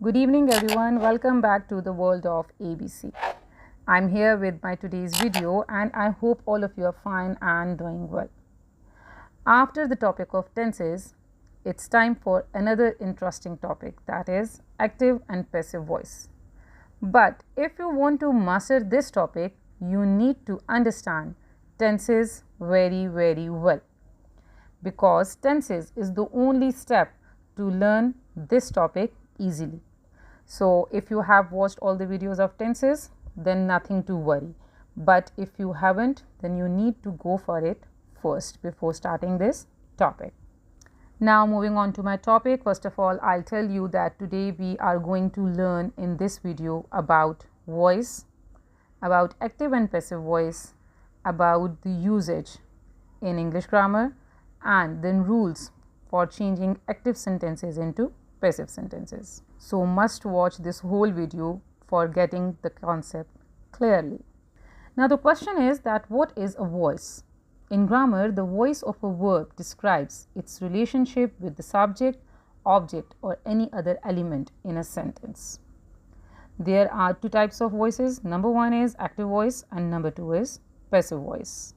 Good evening everyone, welcome back to the world of ABC. I'm here with my today's video and I hope all of you are fine and doing well. After the topic of tenses, it's time for another interesting topic, that is active and passive voice. But if you want to master this topic, you need to understand tenses very well, because tenses is the only step to learn this topic easily. So if you have watched all the videos of tenses, then nothing to worry. But if you haven't, then you need to go for it first before starting this topic. Now moving on to my topic, first of all, I'll tell you that today we are going to learn in this video about voice, about active and passive voice, about the usage in English grammar, and then rules for changing active sentences into passive sentences. So must watch this whole video for getting the concept clearly. Now the question is that what is a voice? In grammar, the voice of a verb describes its relationship with the subject, object, or any other element in a sentence. There are two types of voices. Number one is active voice and number two is passive voice.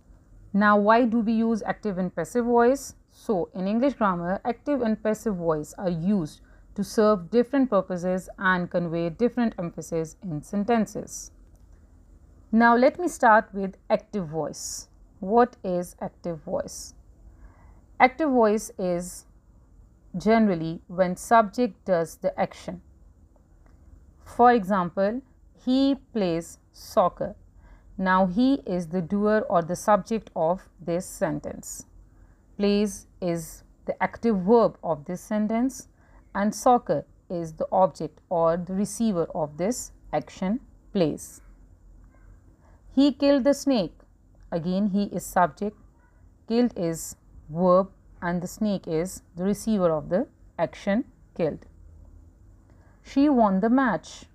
Now why do we use active and passive voice? So in English grammar, active and passive voice are used to serve different purposes and convey different emphasis in sentences. Now let me start with active voice. What is active voice? Active voice is generally when subject does the action. For example, he plays soccer. Now he is the doer or the subject of this sentence. Plays is the active verb of this sentence, and soccer is the object or the receiver of this action, plays. He killed the snake. Again, he is subject, killed is verb, and the snake is the receiver of the action, killed. She won the match.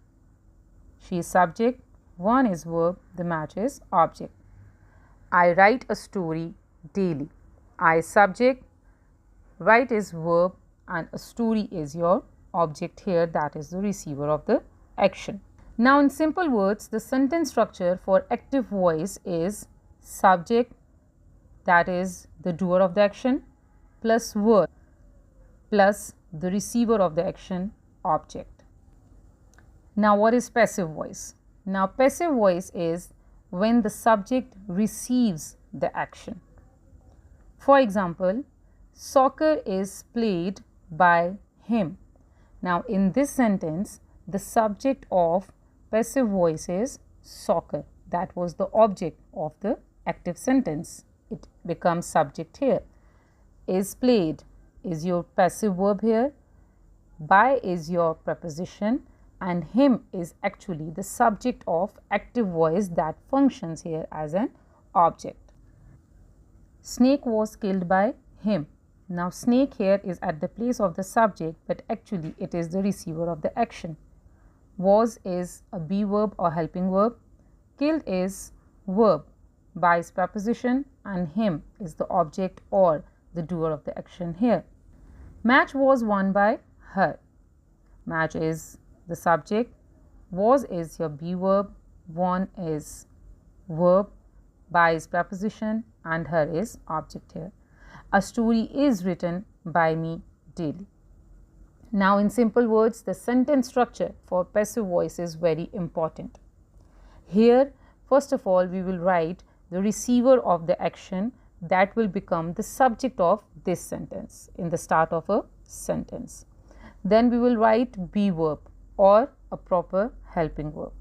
She is subject, won is verb, the match is object. I write a story daily. I subject, write is verb, and a story is your object here, that is the receiver of the action. Now in simple words, the sentence structure for active voice is subject, that is the doer of the action, plus verb, plus the receiver of the action, object. Now what is passive voice? Now passive voice is when the subject receives the action. For example, soccer is played by him. Now in this sentence, the subject of passive voice is soccer. That was the object of the active sentence. It becomes subject here. Is played is your passive verb here. By is your preposition, and him is actually the subject of active voice that functions here as an object. Snake was killed by him. Now snake here is at the place of the subject, but actually it is the receiver of the action. Was is a be verb or helping verb. Killed is verb. By is preposition, and him is the object or the doer of the action here. Match was won by her. Match is the subject. Was is your be verb. Won is verb. By is preposition, and her is object here. A story is written by me daily. Now in simple words, the sentence structure for passive voice is very important. Here, first of all, we will write the receiver of the action that will become the subject of this sentence in the start of a sentence. Then we will write be verb or a proper helping verb.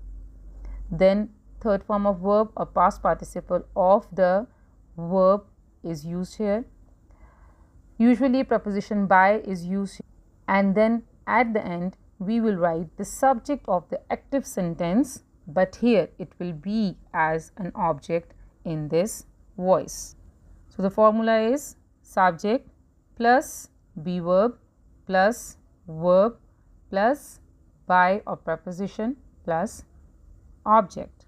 Then third form of verb, a past participle of the verb is used here. Usually preposition by is used, and then at the end we will write the subject of the active sentence, but here it will be as an object in this voice. So the formula is subject plus be verb plus verb plus by or preposition plus object.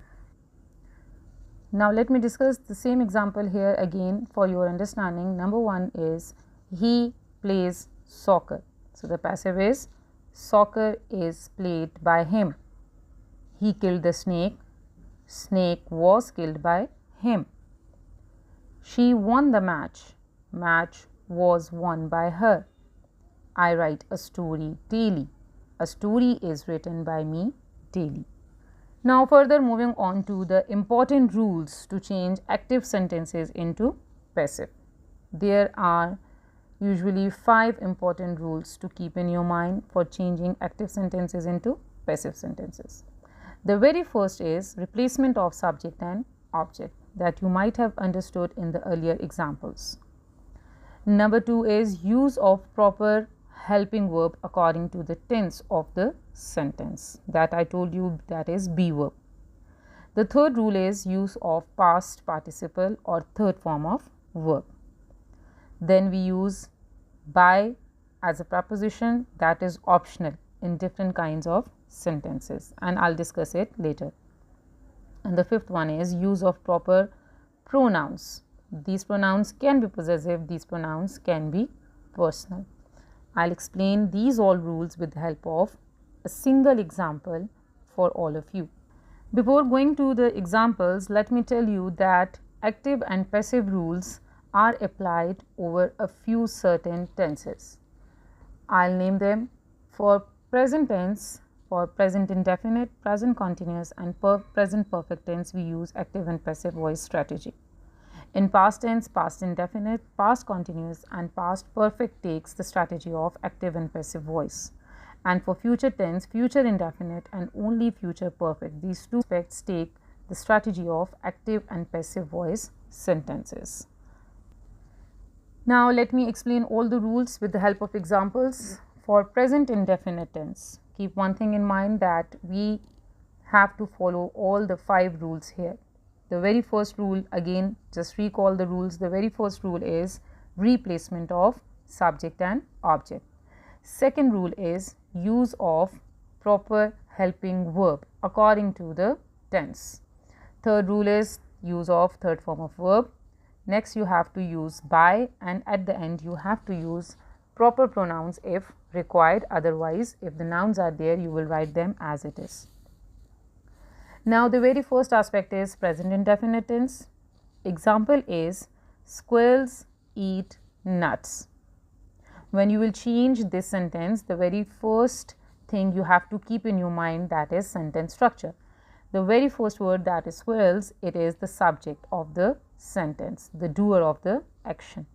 Now let me discuss the same example here again for your understanding. Number one is he plays soccer. So the passive is Soccer is played by him. He killed the snake. Snake was killed by him. She won the match. Match was won by her. I write a story daily. A story is written by me daily. Now further moving on to the important rules to change active sentences into passive. There are usually 5 important rules to keep in your mind for changing active sentences into passive sentences. The very first is replacement of subject and object that you might have understood in the earlier examples. Number 2 is use of proper helping verb according to the tense of the sentence that I told you, that is be verb. The third rule is use of past participle or third form of verb. Then we use by as a preposition that is optional in different kinds of sentences, and I'll discuss it later. And the fifth one is use of proper pronouns. These pronouns can be possessive, these pronouns can be personal. I'll explain these all rules with the help of a single example for all of you. Before going to the examples, let me tell you that active and passive rules are applied over a few certain tenses. I'll name them. For present tense, for present indefinite, present continuous and present perfect tense, we use active and passive voice strategy. In past tense, past indefinite, past continuous and past perfect takes the strategy of active and passive voice. And for future tense, future indefinite and only future perfect, these two aspects take the strategy of active and passive voice sentences. Now let me explain all the rules with the help of examples. For present indefinite tense, keep one thing in mind, that we have to follow all the 5 rules here. The very first rule, again just recall the rules, the very first rule is replacement of subject and object. Second rule is use of proper helping verb according to the tense. Third rule is use of third form of verb. Next you have to use by, and at the end you have to use proper pronouns if required, otherwise if the nouns are there you will write them as it is. Now the very first aspect is present indefinite tense. Example is squirrels eat nuts. When you will change this sentence, the very first thing you have to keep in your mind, that is sentence structure. The very first word, that is squirrels, it is the subject of the sentence, the doer of the action.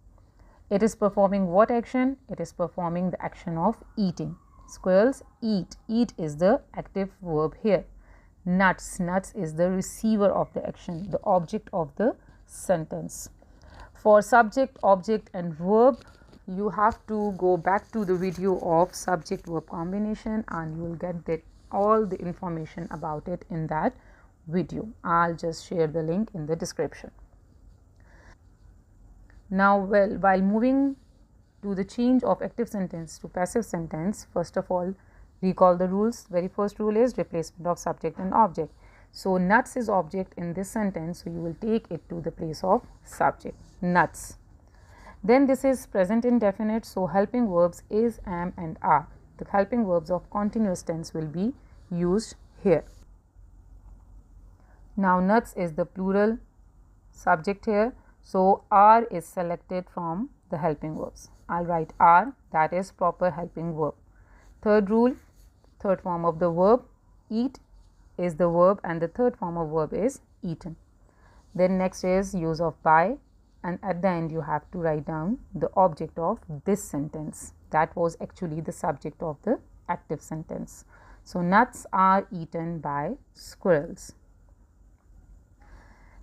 It is performing what action? It is performing the action of eating. Squirrels eat. Eat is the active verb here. Nuts. Nuts is the receiver of the action, the object of the sentence. For subject, object and verb, you have to go back to the video of subject verb combination and you will get all the information about it in that video. I'll just share the link in the description. Now while moving to the change of active sentence to passive sentence, first of all recall the rules. Very first rule is replacement of subject and object. So nuts is object in this sentence, so you will take it to the place of subject, nuts. Then this is present indefinite, so helping verbs is, am and are. The helping verbs of continuous tense will be used here. Now nuts is the plural subject here, so are is selected from the helping verbs. I'll write are, that is proper helping verb. Third rule, third form of the verb, eat is the verb and the third form of verb is eaten. Then next is use of by, and at the end you have to write down the object of this sentence. That was actually the subject of the active sentence. So nuts are eaten by squirrels.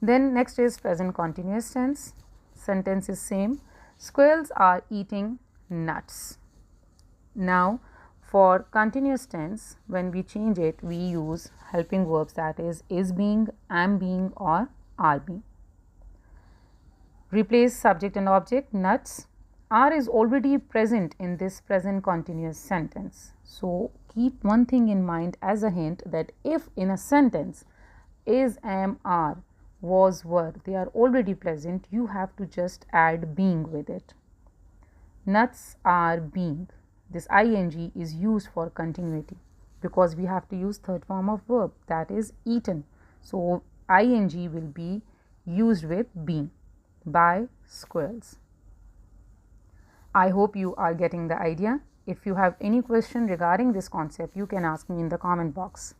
Then next is present continuous tense. Sentence is same. Squirrels are eating nuts. Now for continuous tense, when we change it, we use helping verbs, that is being, am being or are being. Replace subject and object, nuts. Are is already present in this present continuous sentence. So keep one thing in mind as a hint, that if in a sentence is, am, are, was, were, they are already present, you have to just add being with it. Nuts are being. this ing is used for continuity because we have to use third form of verb, that is eaten. So ing will be used with been, by squirrels. I hope you are getting the idea. If you have any question regarding this concept, you can ask me in the comment box.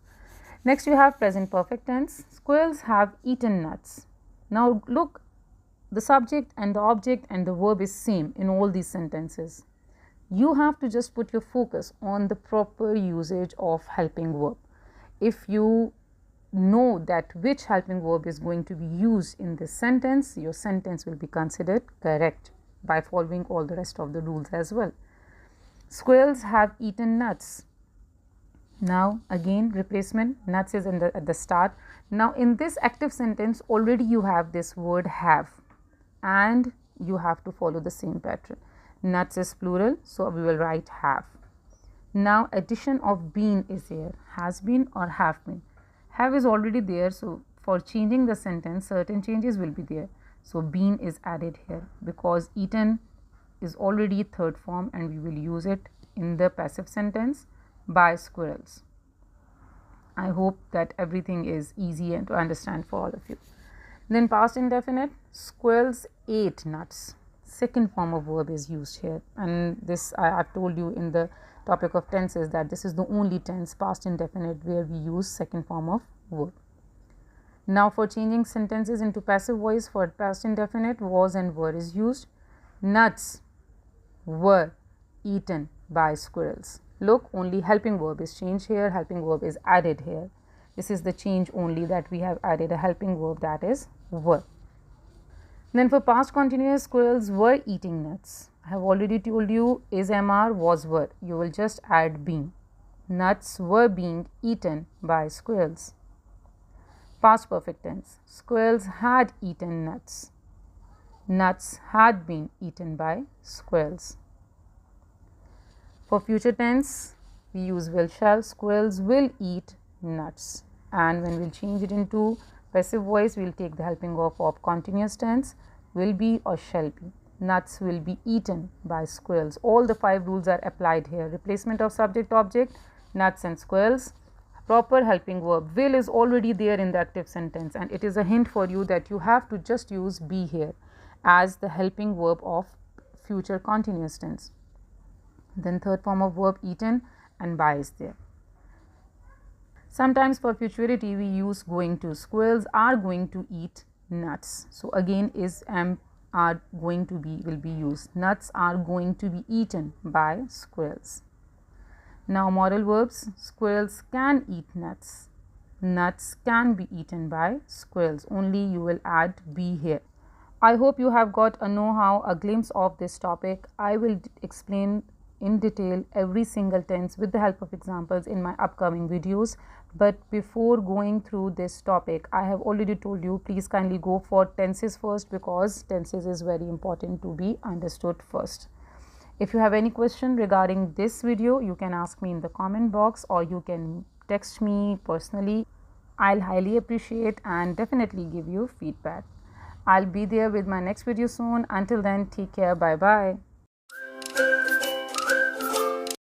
Next, we have present perfect tense. Squirrels have eaten nuts. Now look, the subject and the object and the verb is same in all these sentences. You have to just put your focus on the proper usage of helping verb. If you know that which helping verb is going to be used in this sentence, your sentence will be considered correct by following all the rest of the rules as well. Squirrels have eaten nuts. Now again replacement, nuts is at the start. Now in this active sentence already you have this word have, and you have to follow the same pattern. Nuts is plural, so we will write have. Now addition of been is here, has been or have been. Have is already there, so for changing the sentence certain changes will be there. So been is added here because eaten is already third form and we will use it in the passive sentence, by squirrels. I hope that everything is easy and to understand for all of you. Then past indefinite, squirrels ate nuts. Second form of verb is used here, and this I have told you in the topic of tenses that this is the only tense, past indefinite, where we use second form of verb. Now for changing sentences into passive voice, for past indefinite, was and were is used. Nuts were eaten by squirrels. Look, only helping verb is changed here, helping verb is added here. This is the change only, that we have added a helping verb, that is were. Then for past continuous, squirrels were eating nuts. I have already told you is, MR, was, were. You will just add been. Nuts were being eaten by squirrels. Past perfect tense, squirrels had eaten nuts. Nuts had been eaten by squirrels. For future tense, we use will, shall. Squirrels will eat nuts. And when we'll change it into passive voice, we'll take the helping of continuous tense, will be or shall be. Nuts will be eaten by squirrels. All the 5 rules are applied here. Replacement of subject object, nuts and squirrels. Proper helping verb, will, is already there in the active sentence, and it is a hint for you that you have to just use be here as the helping verb of future continuous tense. Then third form of verb eaten, and by is there. Sometimes for futurity we use going to. Squirrels are going to eat nuts. So again is, are going to be will be used. Nuts are going to be eaten by squirrels. Now moral verbs, squirrels can eat nuts. Nuts can be eaten by squirrels. Only you will add be here. I hope you have got a know-how, a glimpse of this topic. I will explain in detail every single tense with the help of examples in my upcoming videos. But before going through this topic, I have already told you, please kindly go for tenses first, because tenses is very important to be understood first. If you have any question regarding this video, you can ask me in the comment box or you can text me personally. I'll highly appreciate and definitely give you feedback. I'll be there with my next video soon. Until then, take care. Bye bye.